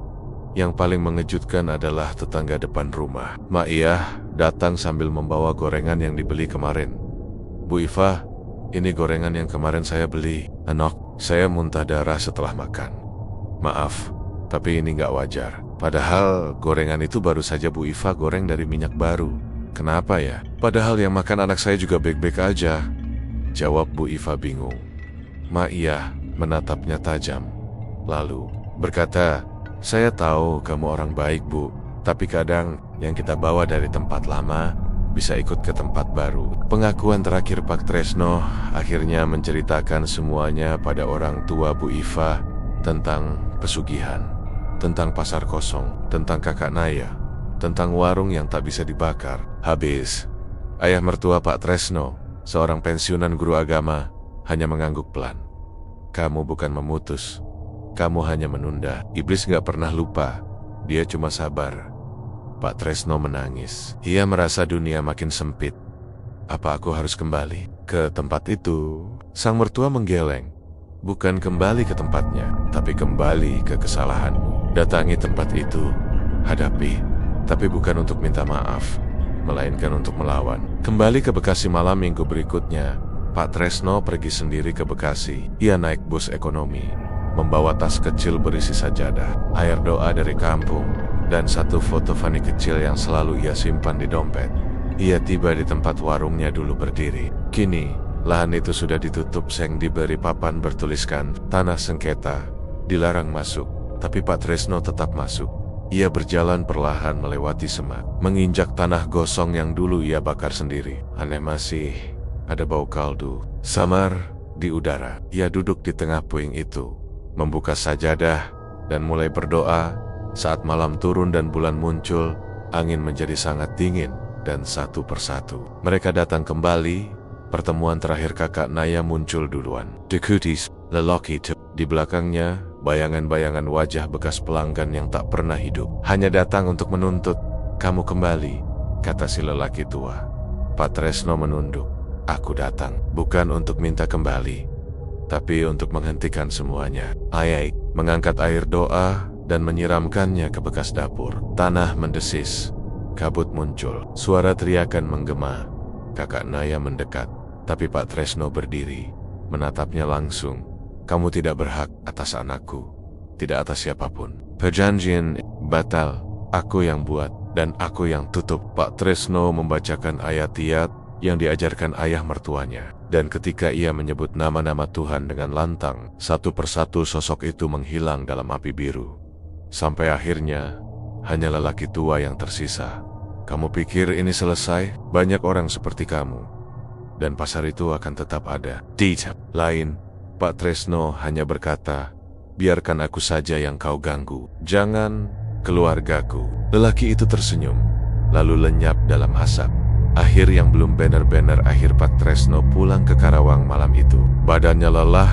A: Yang paling mengejutkan adalah tetangga depan rumah. Mak Iyah datang sambil membawa gorengan yang dibeli kemarin. "Bu Iva, ini gorengan yang kemarin saya beli. Enok, saya muntah darah setelah makan. Maaf, tapi ini nggak wajar. Padahal gorengan itu baru saja Bu Iva goreng dari minyak baru. Kenapa ya? Padahal yang makan anak saya juga baik-baik aja." Jawab Bu Iva bingung. Mak Iyah menatapnya tajam. Lalu berkata, "Saya tahu kamu orang baik, Bu. Tapi kadang yang kita bawa dari tempat lama bisa ikut ke tempat baru." Pengakuan terakhir Pak Tresno akhirnya menceritakan semuanya pada orang tua Bu Iva tentang pesugihan, tentang pasar kosong, tentang kakak Naya, tentang warung yang tak bisa dibakar. Habis, ayah mertua Pak Tresno, seorang pensiunan guru agama, hanya mengangguk pelan. "Kamu bukan memutus, kamu hanya menunda." Iblis gak pernah lupa, dia cuma sabar. Pak Tresno menangis. Ia merasa dunia makin sempit. Apa aku harus kembali ke tempat itu? Sang mertua menggeleng. Bukan kembali ke tempatnya, tapi kembali ke kesalahanmu. Datangi tempat itu, hadapi, tapi bukan untuk minta maaf, melainkan untuk melawan. Kembali ke Bekasi malam minggu berikutnya, Pak Tresno pergi sendiri ke Bekasi. Ia naik bus ekonomi, membawa tas kecil berisi sajadah, air doa dari kampung, dan satu foto Fani kecil yang selalu ia simpan di dompet. Ia tiba di tempat warungnya dulu berdiri. Kini, lahan itu sudah ditutup seng, diberi papan bertuliskan tanah sengketa, dilarang masuk. Tapi Pak Tresno tetap masuk. Ia berjalan perlahan melewati semak, menginjak tanah gosong yang dulu ia bakar sendiri. Aneh, masih ada bau kaldu samar di udara. Ia duduk di tengah puing itu, membuka sajadah, dan mulai berdoa. Saat malam turun dan bulan muncul, angin menjadi sangat dingin, dan satu persatu mereka datang kembali. Pertemuan terakhir kakak Naya muncul duluan. Dekutis, lelaki di belakangnya, bayangan-bayangan wajah bekas pelanggan yang tak pernah hidup, hanya datang untuk menuntut Kamu kembali, kata si lelaki tua. Pak Tresno menunduk. Aku datang, bukan untuk minta kembali, tapi untuk menghentikan semuanya. Ayai mengangkat air doa dan menyiramkannya ke bekas dapur. Tanah mendesis, kabut muncul, suara teriakan menggema. Kakak Naya mendekat, tapi Pak Tresno berdiri, menatapnya langsung. Kamu tidak berhak atas anakku, tidak atas siapapun. Perjanjian batal, aku yang buat dan aku yang tutup. Pak Tresno membacakan ayat-ayat yang diajarkan ayah mertuanya. Dan ketika ia menyebut nama-nama Tuhan dengan lantang, satu persatu sosok itu menghilang dalam api biru. Sampai akhirnya, hanya lelaki tua yang tersisa. Kamu pikir ini selesai? Banyak orang seperti kamu, dan pasar itu akan tetap ada. Tidak lain, Pak Tresno hanya berkata, biarkan aku saja yang kau ganggu. Jangan keluargaku. Lelaki itu tersenyum, lalu lenyap dalam asap. Akhir yang belum benar-benar akhir, Pak Tresno pulang ke Karawang malam itu. Badannya lelah,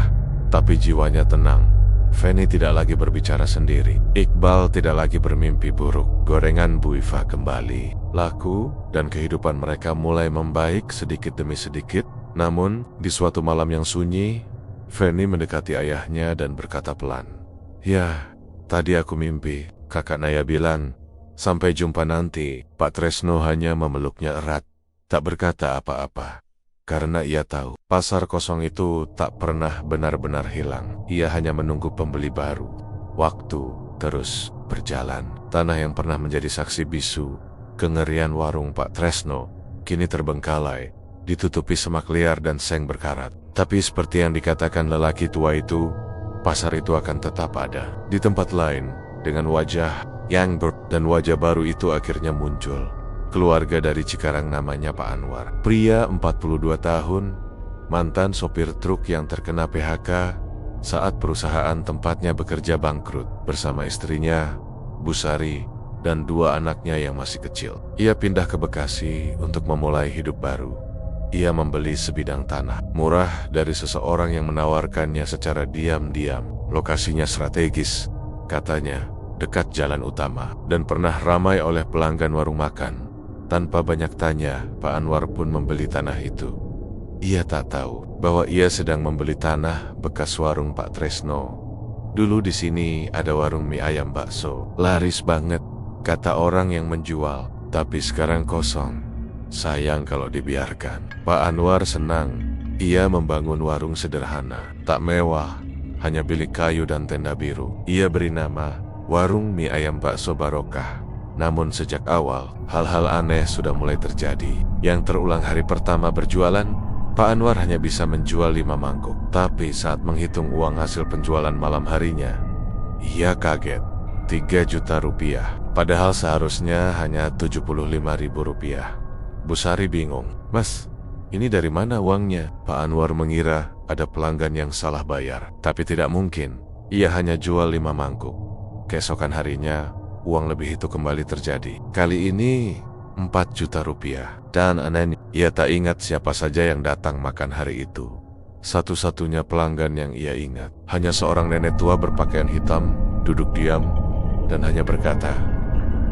A: tapi jiwanya tenang. Feni tidak lagi berbicara sendiri. Iqbal tidak lagi bermimpi buruk. Gorengan Bu Iva kembali laku, dan kehidupan mereka mulai membaik sedikit demi sedikit. Namun, di suatu malam yang sunyi, Feni mendekati ayahnya dan berkata pelan, "Ya, tadi aku mimpi." Kakak Naya bilang, "Sampai jumpa nanti." Pak Tresno hanya memeluknya erat, tak berkata apa-apa. Karena ia tahu, pasar kosong itu tak pernah benar-benar hilang. Ia hanya menunggu pembeli baru. Waktu terus berjalan. Tanah yang pernah menjadi saksi bisu kengerian warung Pak Tresno kini terbengkalai, ditutupi semak liar dan seng berkarat. Tapi seperti yang dikatakan lelaki tua itu, pasar itu akan tetap ada. Di tempat lain, dengan wajah yang dan wajah baru itu akhirnya muncul. Keluarga dari Cikarang, namanya Pak Anwar. Pria 42 tahun, mantan sopir truk yang terkena PHK saat perusahaan tempatnya bekerja bangkrut. Bersama istrinya, Bu Sari, dan 2 anaknya yang masih kecil. Ia pindah ke Bekasi untuk memulai hidup baru. Ia membeli sebidang tanah murah dari seseorang yang menawarkannya secara diam-diam. Lokasinya strategis, katanya, dekat jalan utama, dan pernah ramai oleh pelanggan warung makan. Tanpa banyak tanya, Pak Anwar pun membeli tanah itu. Ia tak tahu bahwa ia sedang membeli tanah bekas warung Pak Tresno. Dulu di sini ada warung mie ayam bakso. Laris banget, kata orang yang menjual, tapi sekarang kosong. Sayang kalau dibiarkan. Pak Anwar senang. Ia membangun warung sederhana, tak mewah, hanya bilik kayu dan tenda biru. Ia beri nama Warung Mie Ayam Bakso Barokah. Namun sejak awal, hal-hal aneh sudah mulai terjadi. Yang terulang hari pertama berjualan, Pak Anwar hanya bisa menjual 5 mangkuk. Tapi saat menghitung uang hasil penjualan malam harinya, ia kaget. 3 juta rupiah. Padahal seharusnya hanya 75.000 rupiah. Bu Sari bingung. "Mas, ini dari mana uangnya?" Pak Anwar mengira ada pelanggan yang salah bayar. Tapi tidak mungkin. Ia hanya jual 5 mangkuk. Keesokan harinya, uang lebih itu kembali terjadi. Kali ini 4 juta rupiah. Dan anehnya, ia tak ingat siapa saja yang datang makan hari itu. Satu-satunya pelanggan yang ia ingat hanya seorang nenek tua berpakaian hitam, duduk diam, dan hanya berkata,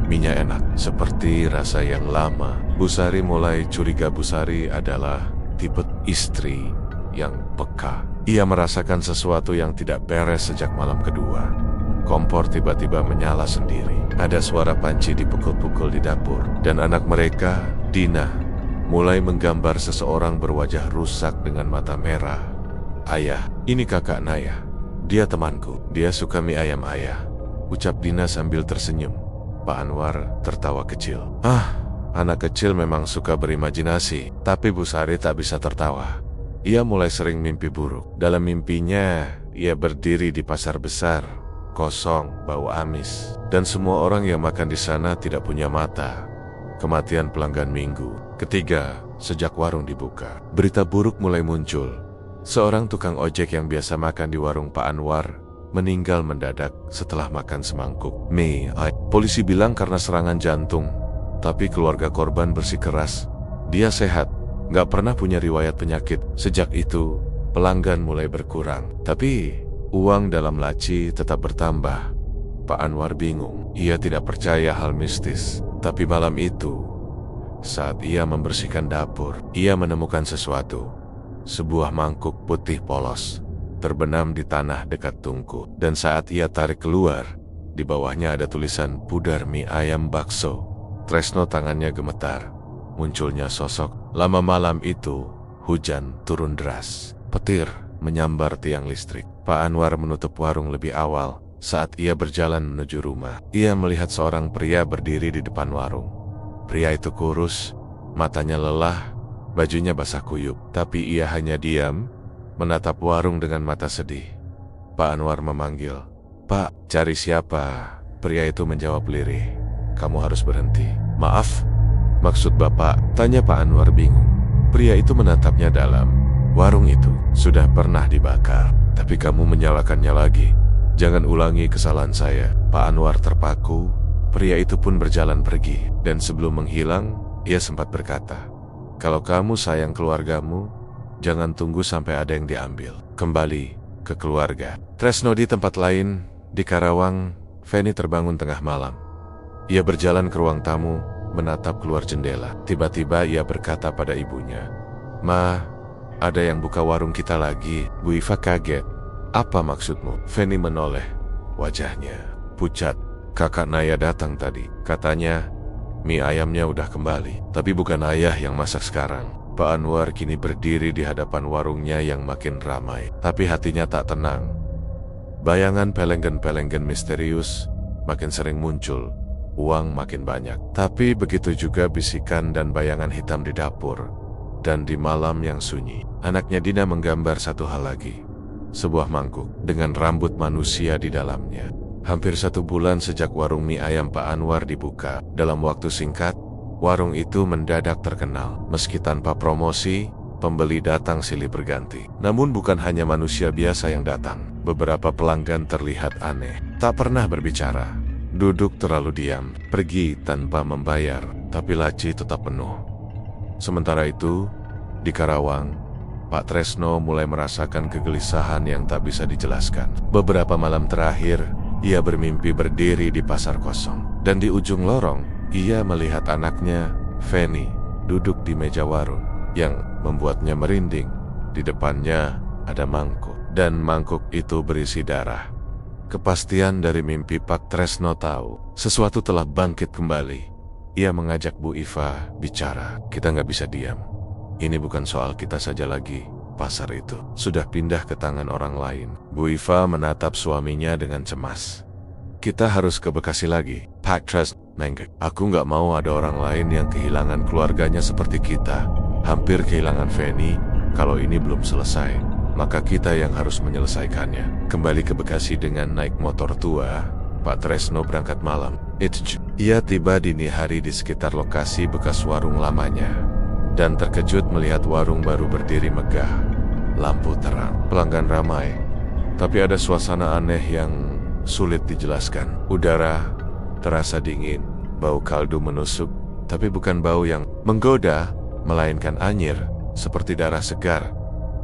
A: "Minyak enak, seperti rasa yang lama." Bu Sari mulai curiga. Bu Sari adalah tipe istri yang peka. Ia merasakan sesuatu yang tidak beres sejak malam kedua. Kompor tiba-tiba menyala sendiri. Ada suara panci dipukul-pukul di dapur. Dan anak mereka, Dina, mulai menggambar seseorang berwajah rusak dengan mata merah. "Ayah, ini kakak Naya. Dia temanku. Dia suka mie ayam ayah," ucap Dina sambil tersenyum. Pak Anwar tertawa kecil. Anak kecil memang suka berimajinasi. Tapi Bu Sari tak bisa tertawa. Ia mulai sering mimpi buruk. Dalam mimpinya, ia berdiri di pasar besar, kosong, bau amis, dan semua orang yang makan di sana tidak punya mata. Kematian pelanggan minggu ketiga sejak warung dibuka. Berita buruk mulai muncul. Seorang tukang ojek yang biasa makan di warung Pak Anwar meninggal mendadak setelah makan semangkuk mie. Polisi bilang karena serangan jantung, tapi keluarga korban bersikeras dia sehat, gak pernah punya riwayat penyakit. Sejak itu, pelanggan mulai berkurang, tapi uang dalam laci tetap bertambah. Pak Anwar bingung. Ia tidak percaya hal mistis, Tapi malam itu, saat ia membersihkan dapur, ia menemukan sesuatu. Sebuah mangkuk putih polos, terbenam di tanah dekat tungku. Dan saat ia tarik keluar, di bawahnya ada tulisan pudar mie ayam bakso. Tresno tangannya gemetar. Munculnya sosok. Lama malam itu, hujan turun deras. Petir menyambar tiang listrik. Pak Anwar menutup warung lebih awal. Saat ia berjalan menuju rumah, ia melihat seorang pria berdiri di depan warung. Pria itu kurus, matanya lelah, bajunya basah kuyup. Tapi ia hanya diam, menatap warung dengan mata sedih. Pak Anwar memanggil, "Pak, cari siapa?" Pria itu menjawab lirih, "Kamu harus berhenti." "Maaf, maksud Bapak?" tanya Pak Anwar bingung. Pria itu menatapnya dalam. "Warung itu sudah pernah dibakar, tapi kamu menyalakannya lagi. Jangan ulangi kesalahan saya." Pak Anwar terpaku. Pria itu pun berjalan pergi. Dan sebelum menghilang, ia sempat berkata, "Kalau kamu sayang keluargamu, jangan tunggu sampai ada yang diambil. Kembali ke keluarga." Tresno di tempat lain, di Karawang, Feni terbangun tengah malam. Ia berjalan ke ruang tamu, menatap keluar jendela. Tiba-tiba ia berkata pada ibunya, "Ma, ada yang buka warung kita lagi." Bu Iva kaget. "Apa maksudmu?" Feni menoleh. Wajahnya pucat. "Kakak Naya datang tadi. Katanya, mie ayamnya udah kembali. Tapi bukan ayah yang masak sekarang." Pak Anwar kini berdiri di hadapan warungnya yang makin ramai. Tapi hatinya tak tenang. Bayangan pelenggen-pelenggen misterius makin sering muncul. Uang makin banyak. Tapi begitu juga bisikan dan bayangan hitam di dapur. Dan di malam yang sunyi, anaknya Dina menggambar satu hal lagi. Sebuah mangkuk dengan rambut manusia di dalamnya. Hampir 1 bulan sejak warung mie ayam Pak Anwar dibuka. Dalam waktu singkat, warung itu mendadak terkenal. Meski tanpa promosi, pembeli datang silih berganti. Namun bukan hanya manusia biasa yang datang. Beberapa pelanggan terlihat aneh. Tak pernah berbicara. Duduk terlalu diam. Pergi tanpa membayar. Tapi laci tetap penuh. Sementara itu, di Karawang, Pak Tresno mulai merasakan kegelisahan yang tak bisa dijelaskan. Beberapa malam terakhir, ia bermimpi berdiri di pasar kosong. Dan di ujung lorong, ia melihat anaknya, Feni, duduk di meja warung, yang membuatnya merinding. Di depannya ada mangkuk, dan mangkuk itu berisi darah. Kepastian dari mimpi Pak Tresno tahu, sesuatu telah bangkit kembali. Ia mengajak Bu Iva bicara. "Kita nggak bisa diam. Ini bukan soal kita saja lagi. Pasar itu sudah pindah ke tangan orang lain." Bu Iva menatap suaminya dengan cemas. "Kita harus ke Bekasi lagi, Pak Tresno menggek. Aku nggak mau ada orang lain yang kehilangan keluarganya seperti kita. Hampir kehilangan Feni. Kalau ini belum selesai, maka kita yang harus menyelesaikannya." Kembali ke Bekasi dengan naik motor tua, Pak Tresno berangkat malam. Ia tiba dini hari di sekitar lokasi bekas warung lamanya. Dan terkejut melihat warung baru berdiri megah. Lampu terang, pelanggan ramai. Tapi ada suasana aneh yang sulit dijelaskan. Udara terasa dingin, bau kaldu menusuk. Tapi bukan bau yang menggoda, melainkan anyir, seperti darah segar.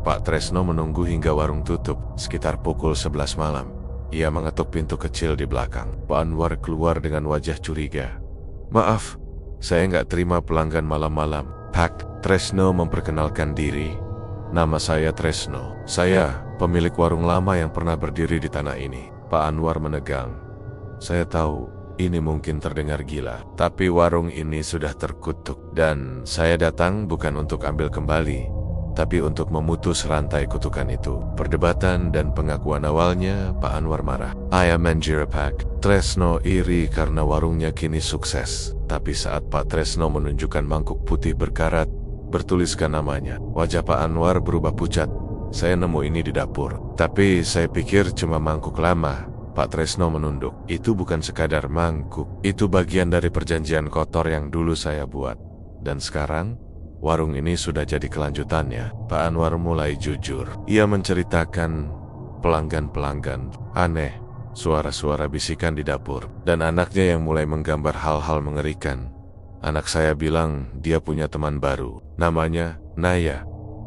A: Pak Tresno menunggu hingga warung tutup, sekitar pukul 11 malam. Ia mengetuk pintu kecil di belakang. Pak Anwar keluar dengan wajah curiga. "Maaf, saya nggak terima pelanggan malam-malam." Pak Tresno memperkenalkan diri. "Nama saya Tresno. Saya pemilik warung lama yang pernah berdiri di tanah ini." Pak Anwar menegang. "Saya tahu ini mungkin terdengar gila, tapi warung ini sudah terkutuk. Dan saya datang bukan untuk ambil kembali, tapi untuk memutus rantai kutukan itu." Perdebatan dan pengakuan awalnya, Pak Anwar marah. "Ayam Manjira Pak." Tresno iri karena warungnya kini sukses. Tapi saat Pak Tresno menunjukkan mangkuk putih berkarat, bertuliskan namanya, wajah Pak Anwar berubah pucat. "Saya nemu ini di dapur. Tapi saya pikir cuma mangkuk lama." Pak Tresno menunduk. "Itu bukan sekadar mangkuk. Itu bagian dari perjanjian kotor yang dulu saya buat. Dan sekarang, warung ini sudah jadi kelanjutannya." Pak Anwar mulai jujur. Ia menceritakan pelanggan-pelanggan aneh, suara-suara bisikan di dapur, dan anaknya yang mulai menggambar hal-hal mengerikan. "Anak saya bilang dia punya teman baru. Namanya Naya."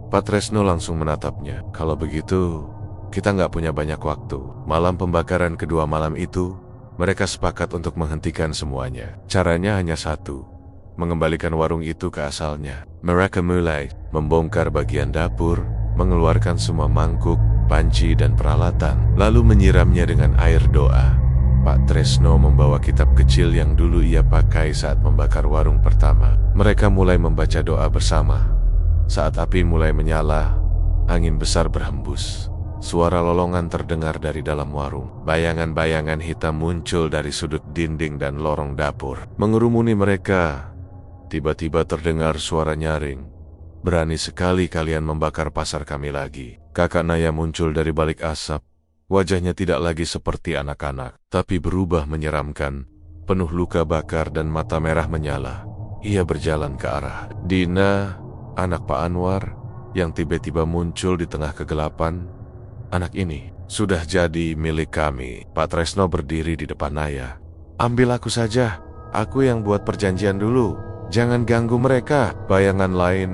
A: Pak Tresno langsung menatapnya. "Kalau begitu, kita nggak punya banyak waktu." Malam pembakaran kedua malam itu, Mereka sepakat untuk menghentikan semuanya. Caranya hanya satu, mengembalikan warung itu ke asalnya. Mereka mulai membongkar bagian dapur, mengeluarkan semua mangkuk, panci, dan peralatan, lalu menyiramnya dengan air doa. Pak Tresno membawa kitab kecil yang dulu ia pakai saat membakar warung pertama. Mereka mulai membaca doa bersama. Saat api mulai menyala, angin besar berhembus. Suara lolongan terdengar dari dalam warung. Bayangan-bayangan hitam muncul dari sudut dinding dan lorong dapur. Mengerumuni mereka, tiba-tiba terdengar suara nyaring. Berani sekali kalian membakar pasar kami lagi. Kakak Naya muncul dari balik asap. Wajahnya tidak lagi seperti anak-anak, tapi berubah menyeramkan. Penuh luka bakar dan mata merah menyala. Ia berjalan ke arah Dina, anak Pak Anwar, yang tiba-tiba muncul di tengah kegelapan. Anak ini sudah jadi milik kami. Pak Tresno berdiri di depan Naya. Ambil aku saja. Aku yang buat perjanjian dulu. Jangan ganggu mereka. Bayangan lain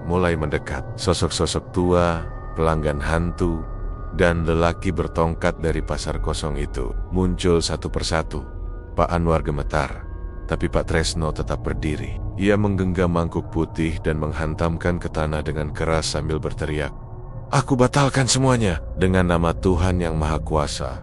A: mulai mendekat. Sosok-sosok tua, pelanggan hantu, dan lelaki bertongkat dari pasar kosong itu muncul satu persatu. Pak Anwar gemetar, tapi Pak Tresno tetap berdiri. Ia menggenggam mangkuk putih dan menghantamkan ke tanah dengan keras sambil berteriak, "Aku batalkan semuanya dengan nama Tuhan yang Maha Kuasa."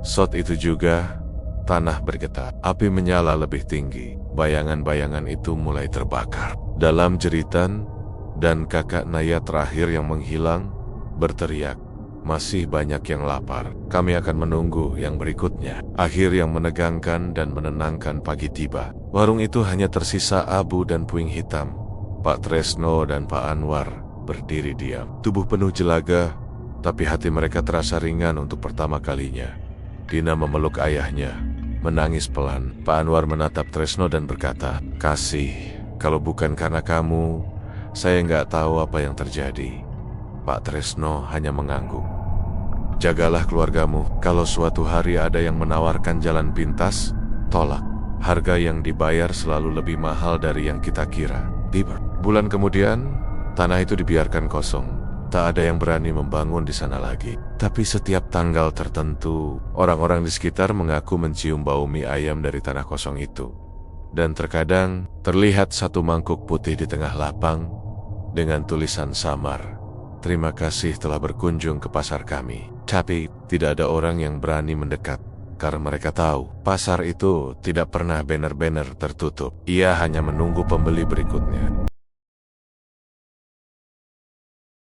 A: Saat itu juga, tanah bergetar. Api menyala lebih tinggi. Bayangan-bayangan itu mulai terbakar. Dalam jeritan, dan kakak Naya terakhir yang menghilang, berteriak, "Masih banyak yang lapar. Kami akan menunggu yang berikutnya." Akhir yang menegangkan dan menenangkan pagi tiba. Warung itu hanya tersisa abu dan puing hitam. Pak Tresno dan Pak Anwar berdiri diam. Tubuh penuh jelaga, tapi hati mereka terasa ringan untuk pertama kalinya. Dina memeluk ayahnya, menangis pelan. Pak Anwar menatap Tresno dan berkata, "Kasih, kalau bukan karena kamu, saya nggak tahu apa yang terjadi." Pak Tresno hanya mengangguk. "Jagalah keluargamu. Kalau suatu hari ada yang menawarkan jalan pintas, tolak. Harga yang dibayar selalu lebih mahal dari yang kita kira." Bulan kemudian, tanah itu dibiarkan kosong. Tak ada yang berani membangun di sana lagi. Tapi setiap tanggal tertentu, orang-orang di sekitar mengaku mencium bau mie ayam dari tanah kosong itu. Dan terkadang, terlihat satu mangkuk putih di tengah lapang dengan tulisan samar, "Terima kasih telah berkunjung ke pasar kami." Tapi, tidak ada orang yang berani mendekat. Karena mereka tahu, pasar itu tidak pernah banner-banner tertutup. Ia hanya menunggu pembeli berikutnya.